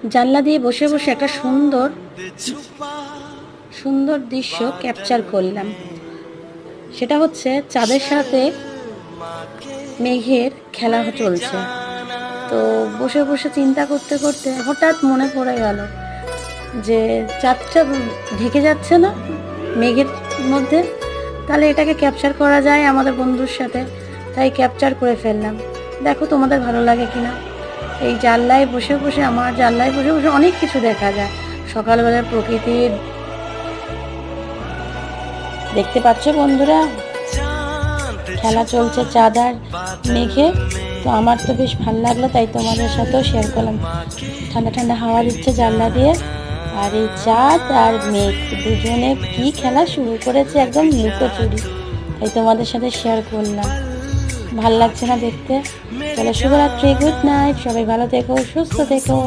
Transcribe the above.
জানলা দিয়ে বসে বসে একটা সুন্দর সুন্দর দৃশ্য ক্যাপচার করলাম। সেটা হচ্ছে চাঁদের সাথে মেঘের খেলা চলছে। তো বসে বসে চিন্তা করতে করতে হঠাৎ মনে পড়ে গেল যে চাঁদটা ঢেকে যাচ্ছে না মেঘের মধ্যে, তাহলে এটাকে ক্যাপচার করা যায় আমাদের বন্ধুর সাথে। তাই ক্যাপচার করে ফেললাম। দেখো তোমাদের ভালো লাগে কিনা। এই জানলায় বসে বসে, আমার জানলায় বসে বসে অনেক কিছু দেখা যায়। সকালবেলার প্রকৃতির দেখতে পাচ্ছ বন্ধুরা, খেলা চলছে চাঁদ আর মেঘে। তো আমার তো বেশ ভালো লাগলো, তাই তোমাদের সাথেও শেয়ার করলাম। ঠান্ডা ঠান্ডা হাওয়া দিচ্ছে জানলা দিয়ে, আর এই চাঁদ আর মেঘ দুজনে কি খেলা শুরু করেছে, একদম লুকোচুরি। তাই তোমাদের সাথে শেয়ার করলাম। ভাল লাগছে না দেখতে? চলো, শুভরাত্রি, গুড নাইট, সবাই ভালো থেকো, সুস্থ থেকো।